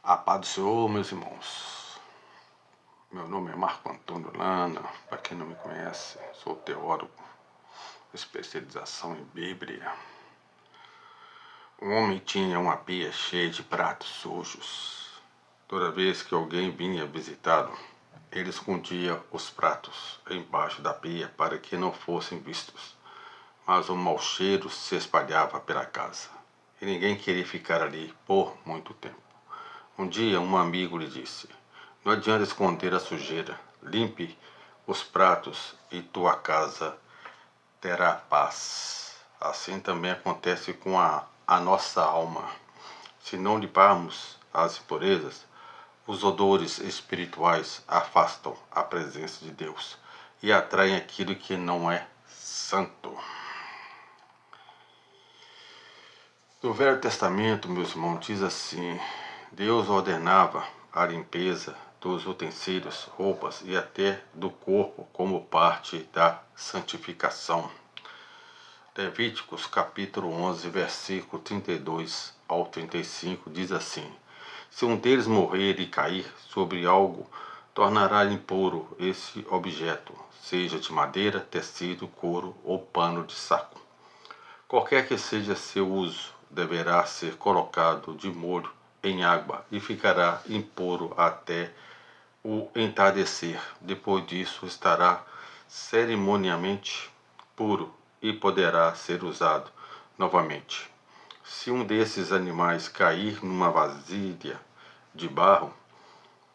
A paz do Senhor, meus irmãos. Meu nome é Marco Antônio Lana. Para quem não me conhece, sou teólogo, especialização em Bíblia. Um homem tinha uma pia cheia de pratos sujos. Toda vez que alguém vinha visitá-lo, ele escondia os pratos embaixo da pia para que não fossem vistos. Mas o mau cheiro se espalhava pela casa e ninguém queria ficar ali por muito tempo. Um dia um amigo lhe disse: não adianta esconder a sujeira, limpe os pratos e tua casa terá paz. Assim também acontece com a nossa alma. Se não limparmos as impurezas, os odores espirituais afastam a presença de Deus e atraem aquilo que não é santo. No Velho Testamento, meus irmãos, diz assim: Deus ordenava a limpeza dos utensílios, roupas e até do corpo como parte da santificação. Levíticos capítulo 11, versículo 32 ao 35 diz assim: se um deles morrer e cair sobre algo, tornará impuro esse objeto, seja de madeira, tecido, couro ou pano de saco. Qualquer que seja seu uso, deverá ser colocado de molho em água e ficará impuro até o entardecer. Depois disso estará cerimonialmente puro e poderá ser usado novamente. Se um desses animais cair numa vasilha de barro,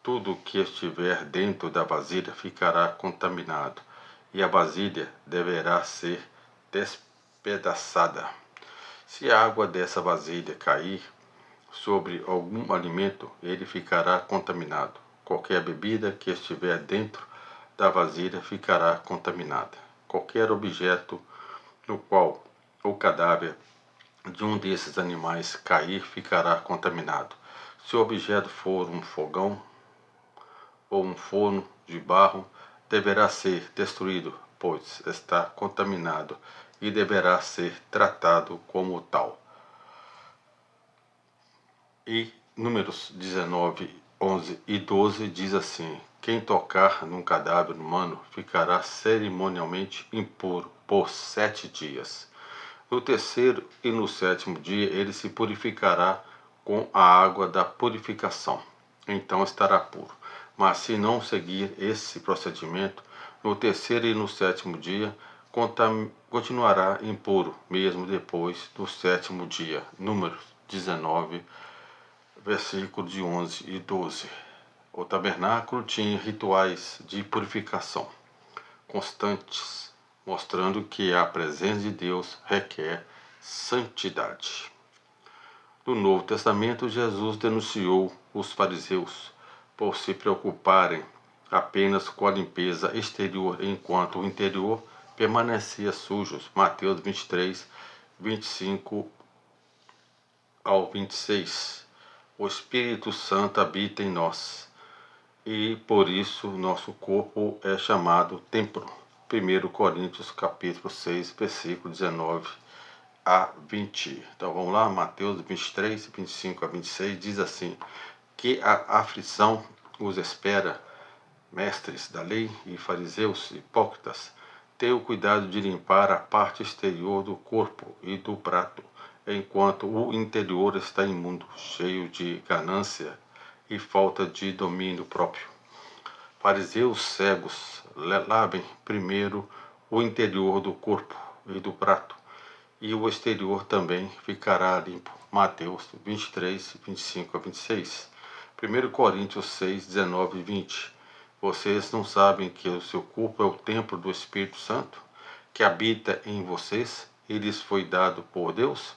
tudo que estiver dentro da vasilha ficará contaminado e a vasilha deverá ser despedaçada. Se a água dessa vasilha cair sobre algum alimento, ele ficará contaminado. Qualquer bebida que estiver dentro da vasilha ficará contaminada. Qualquer objeto no qual o cadáver de um desses animais cair ficará contaminado. Se o objeto for um fogão ou um forno de barro, deverá ser destruído, pois está contaminado e deverá ser tratado como tal. E Números 19, 11 e 12 diz assim: quem tocar num cadáver humano ficará cerimonialmente impuro por 7 dias. No terceiro e no sétimo dia ele se purificará com a água da purificação. Então estará puro. Mas se não seguir esse procedimento, no terceiro e no sétimo dia, continuará impuro, mesmo depois do sétimo dia. Números 19, versículos de 11 e 12. O tabernáculo tinha rituais de purificação constantes, mostrando que a presença de Deus requer santidade. No Novo Testamento, Jesus denunciou os fariseus por se preocuparem apenas com a limpeza exterior, enquanto o interior permanecia sujo. Mateus 23, 25 ao 26. O Espírito Santo habita em nós e por isso nosso corpo é chamado templo. 1 Coríntios capítulo 6, versículo 19 a 20. Então vamos lá, Mateus 23, 25 a 26 diz assim: que a aflição os espera, mestres da lei e fariseus hipócritas, tenham cuidado de limpar a parte exterior do corpo e do prato, enquanto o interior está imundo, cheio de ganância e falta de domínio próprio. Fariseus cegos, lavem primeiro o interior do corpo e do prato, e o exterior também ficará limpo. Mateus 23, 25 a 26. 1 Coríntios 6, 19 e 20. Vocês não sabem que o seu corpo é o templo do Espírito Santo, que habita em vocês e lhes foi dado por Deus?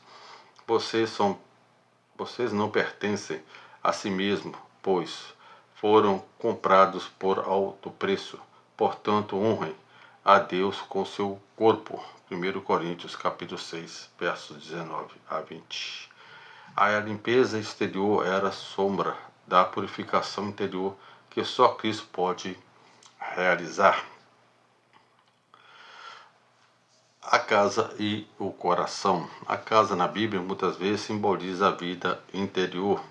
Vocês não pertencem a si mesmos, pois foram comprados por alto preço. Portanto, honrem a Deus com seu corpo. 1 Coríntios capítulo 6, versos 19 a 20. A limpeza exterior era sombra da purificação interior que só Cristo pode realizar. A casa e o coração. A casa na Bíblia muitas vezes simboliza a vida interior.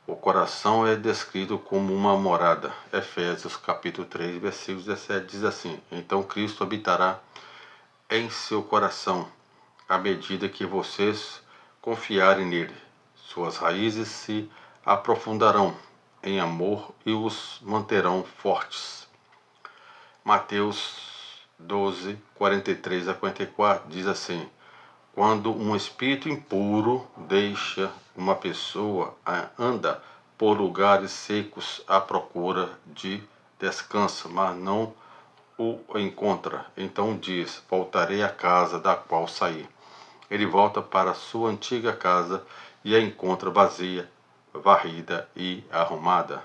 O coração é descrito como uma morada. Efésios capítulo 3, versículo 17 diz assim: Então Cristo habitará em seu coração, à medida que vocês confiarem nele. Suas raízes se aprofundarão em amor e os manterão fortes. Mateus 12, 43 a 44 diz assim: Quando um espírito impuro deixa uma pessoa, anda por lugares secos à procura de descanso, mas não o encontra. Então diz: Voltarei à casa da qual saí. Ele volta para sua antiga casa e a encontra vazia, varrida e arrumada.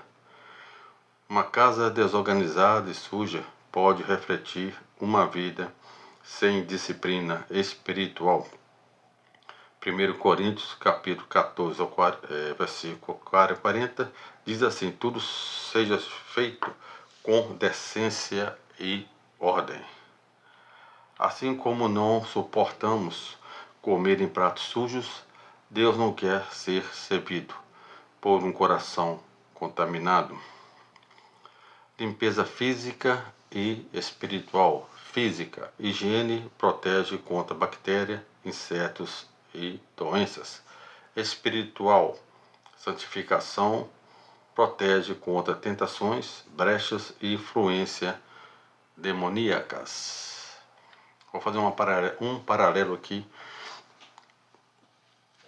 Uma casa desorganizada e suja pode refletir uma vida sem disciplina espiritual. 1 Coríntios capítulo 14, versículo 40, diz assim: Tudo seja feito com decência e ordem. Assim como não suportamos comer em pratos sujos, Deus não quer ser servido por um coração contaminado. Limpeza física e espiritual. Física, higiene protege contra bactérias, insetos e doenças. Espiritual, santificação protege contra tentações, brechas e influência demoníacas. Vou fazer um paralelo aqui,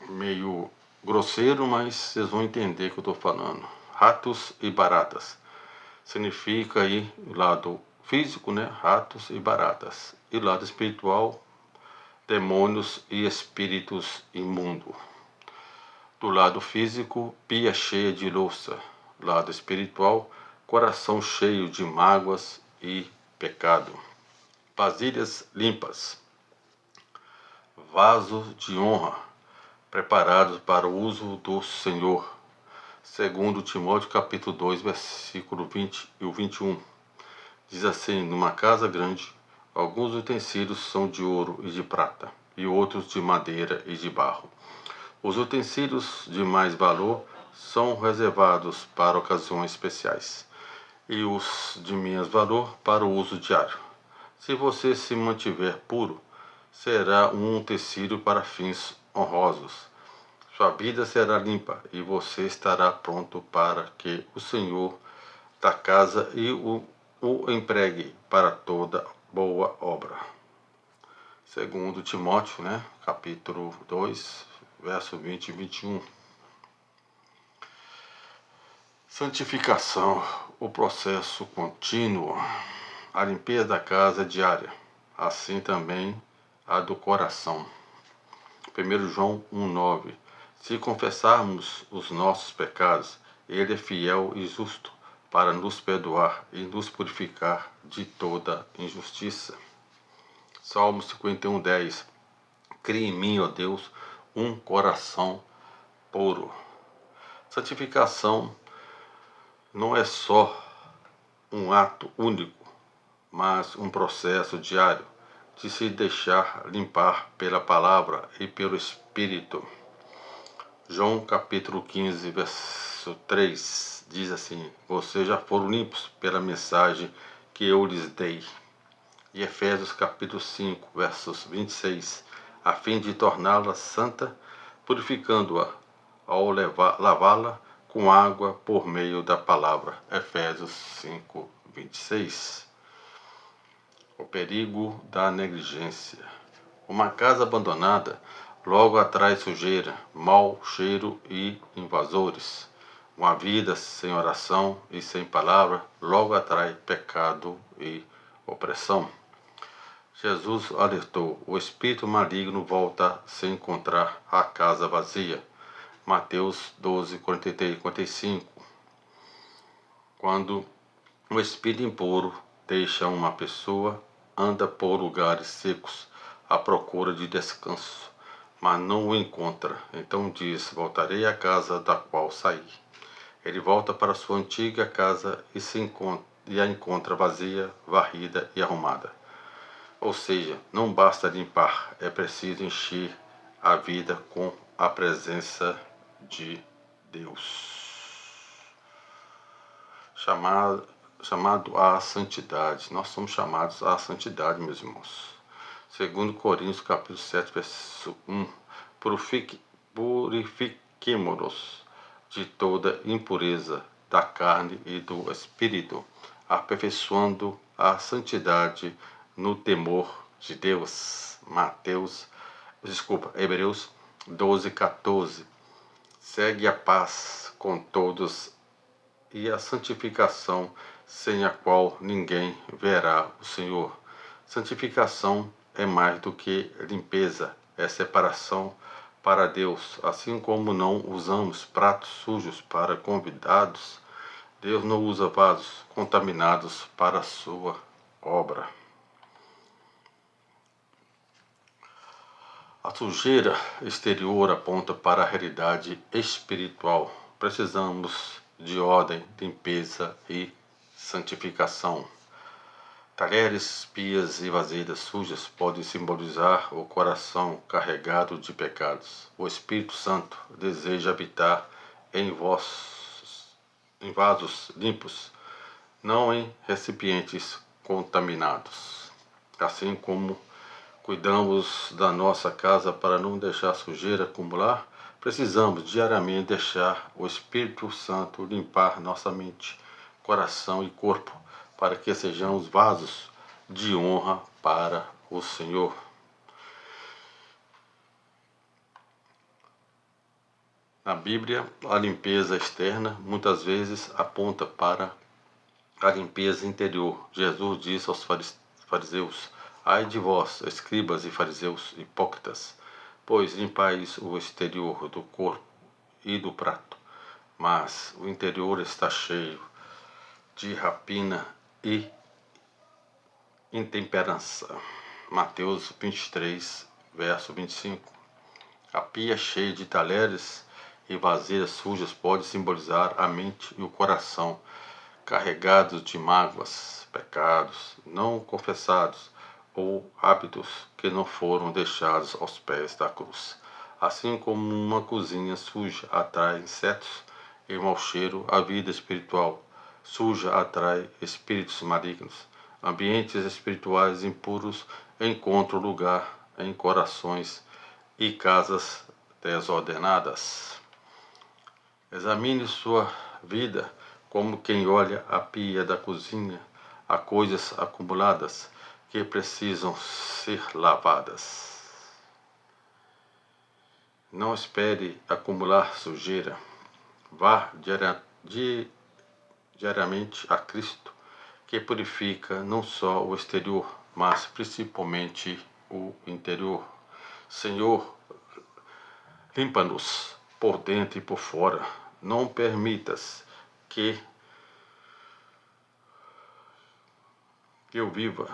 meio grosseiro, mas vocês vão entender o que eu estou falando. Ratos e baratas. Significa aí o lado físico, né? Ratos e baratas. E o lado espiritual, demônios e espíritos imundos. Do lado físico, pia cheia de louça. Do lado espiritual, coração cheio de mágoas e pecado. Vasilhas limpas. Vasos de honra, preparados para o uso do Senhor. Segundo Timóteo capítulo 2, versículo 20 e o 21. Diz assim: Numa casa grande, alguns utensílios são de ouro e de prata, e outros de madeira e de barro. Os utensílios de mais valor são reservados para ocasiões especiais, e os de menos valor para o uso diário. Se você se mantiver puro, será um utensílio para fins honrosos. Sua vida será limpa e você estará pronto para que o Senhor da casa o empregue para toda boa obra. Segundo Timóteo, né, capítulo 2, verso 20 e 21. Santificação, o processo contínuo. A limpeza da casa é diária, assim também a do coração. 1 João 1,9. Se confessarmos os nossos pecados, Ele é fiel e justo para nos perdoar e nos purificar de toda injustiça. Salmo 51,10. Cria em mim, ó Deus, um coração puro. Santificação não é só um ato único, mas um processo diário de se deixar limpar pela palavra e pelo Espírito. João capítulo 15, verso 3 diz assim: Vocês já foram limpos pela mensagem que eu lhes dei. E Efésios capítulo 5, versos 26, a fim de torná-la santa, purificando-a ao lavá-la com água por meio da palavra. Efésios 5, 26. O perigo da negligência. Uma casa abandonada logo atrai sujeira, mau cheiro e invasores. Uma vida sem oração e sem palavra logo atrai pecado e opressão. Jesus alertou: o espírito maligno volta se encontrar a casa vazia. Mateus 12, 43 e 45. Quando o espírito impuro deixa uma pessoa, anda por lugares secos à procura de descanso, mas não o encontra. Então diz: Voltarei à casa da qual saí. Ele volta para sua antiga casa e a encontra vazia, varrida e arrumada. Ou seja, não basta limpar, é preciso encher a vida com a presença de Deus. chamado à santidade. Nós somos chamados à santidade, meus irmãos. Segundo Coríntios, capítulo 7, verso 1. Purifiquemo-nos de toda impureza da carne e do espírito, aperfeiçoando a santidade no temor de Deus. Hebreus 12:14. Segue a paz com todos e a santificação, sem a qual ninguém verá o Senhor. Santificação é mais do que limpeza, é separação para Deus. Assim como não usamos pratos sujos para convidados, Deus não usa vasos contaminados para a sua obra. A sujeira exterior aponta para a realidade espiritual. Precisamos de ordem, limpeza e santificação. Talheres, pias e vasilhas sujas podem simbolizar o coração carregado de pecados. O Espírito Santo deseja habitar em vasos limpos, não em recipientes contaminados. Assim como cuidamos da nossa casa para não deixar sujeira acumular, precisamos diariamente deixar o Espírito Santo limpar nossa mente, coração e corpo, para que sejamos vasos de honra para o Senhor. Na Bíblia, a limpeza externa muitas vezes aponta para a limpeza interior. Jesus disse aos fariseus: ai de vós, escribas e fariseus hipócritas, pois limpais o exterior do corpo e do prato, mas o interior está cheio de rapina e intemperança. Mateus 23, verso 25. A pia cheia de talheres e vasilhas sujas pode simbolizar a mente e o coração, carregados de mágoas, pecados não confessados ou hábitos que não foram deixados aos pés da cruz. Assim como uma cozinha suja atrai insetos e mau cheiro, a vida espiritual suja atrai espíritos malignos. Ambientes espirituais impuros encontram lugar em corações e casas desordenadas. Examine sua vida como quem olha a pia da cozinha. Há coisas acumuladas que precisam ser lavadas. Não espere acumular sujeira. Vá diariamente a Cristo, que purifica não só o exterior, mas principalmente o interior. Senhor, limpa-nos por dentro e por fora. Não permitas que eu viva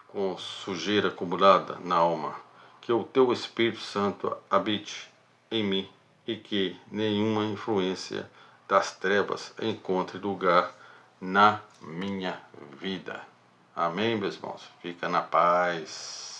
com sujeira acumulada na alma. Que o teu Espírito Santo habite em mim e que nenhuma influência das trevas encontre lugar na minha vida. Amém, meus irmãos? Fica na paz.